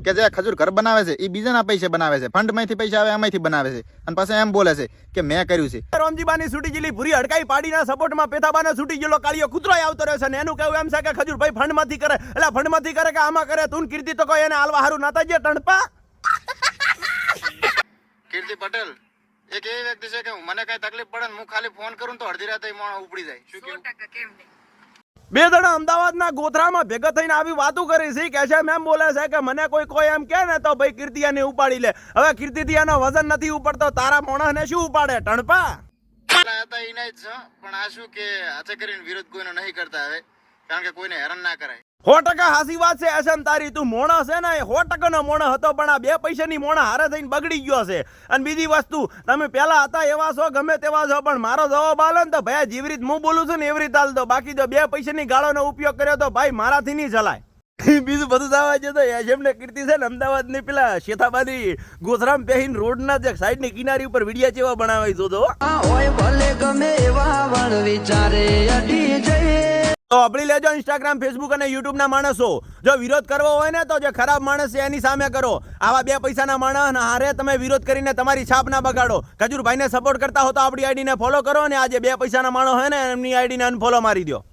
કે જે ખજૂર ઘર બનાવે છે એ બીજાના પૈસે બનાવે છે, ફંડમાંથી પૈસા આવે એમાંથી બનાવે છે, અને પછી એમ બોલે છે કે મેં કર્યું છે. રામજીબાની છૂટી ગયેલી ભૂરી હડકાઈ પાડીના સપોર્ટમાં પેથાબાને છૂટી ગયેલો કાળિયો કૂતરો આવતો રહ્યો છે ને એનું કહેવું એમ છે કે ખજૂરભાઈ ફંડમાંથી કરે, એટલે ફંડમાંથી કરે કે આમાં કરે. તું કીર્તિ તો કોઈ એને હાલવા હારું નાતા જે ટણપા. કીર્તિ પટેલ એક એવી વ્યક્તિ છે કે મને કઈ તકલીફ પડે ને હું ખાલી ફોન કરું તો અડધી રાતે મોણ ઉપડી જાય. શું કેવું? બે જણા અમદાવાદના ગોધરામાં ભેગા થઈને આવી વાતો કરી છે કે છે મેમ બોલે છે કે મને કોઈ એમ કે ને તો ભાઈ કીર્તિયાને ઉપાડી લે. હવે કીર્તિયાનો વજન નથી ઉપડતો, તારા મોણસને શું ઉપાડે ટણપા? હતા એના જ છે, પણ આ શું કે હાથે કરીને વિરોધ કોઈનો નહીં કરતા હવે, કારણ કે કોઈને હેરાન ના કરાય. 100% હાસી વાત છે એસએમ તારી. તું મોણસ છે ને એ 100% મોણસ હતો, પણ આ 2 પૈસાની મોણા હારે થઈને બગડી ગયો છે. અને બીજી વસ્તુ, તમે પેલા હતા એવા છો ગમે તેવા છો, પણ મારો જવાબ આલે ને તો ભાઈ જેવી રીત હું બોલું છું ને એવી રીત હાલ દો. બાકી જો 2 પૈસાની ગાળોનો ઉપયોગ કર્યો તો ભાઈ મારાથી નહીં ચલાય. બીજું બધું થવા જતો એમને કીર્તિ છે ને અમદાવાદ ની પેલા શેતાબાદી ગોધરામ પહેરીને રોડના જે સાઈડની કિનારી ઉપર વિડિયા જેવા બનાવી જોતો. તો આપણી લેજો ઇન્સ્ટાગ્રામ, ફેસબુક અને યુટ્યુબ ના માણસો. જો વિરોધ કરવો હોય ને તો જે ખરાબ માણસ છે એની સામે કરો. આવા 2 પૈસાના માણસ હારે તમે વિરોધ કરીને તમારી છાપ ના બગાડો. ખજૂરભાઈને સપોર્ટ કરતા હો તો આપણી આઈડીને ફોલો કરો, અને આ જે 2 પૈસાના માણસ હોય ને એમની આઈડીને અનફોલો મારી દો.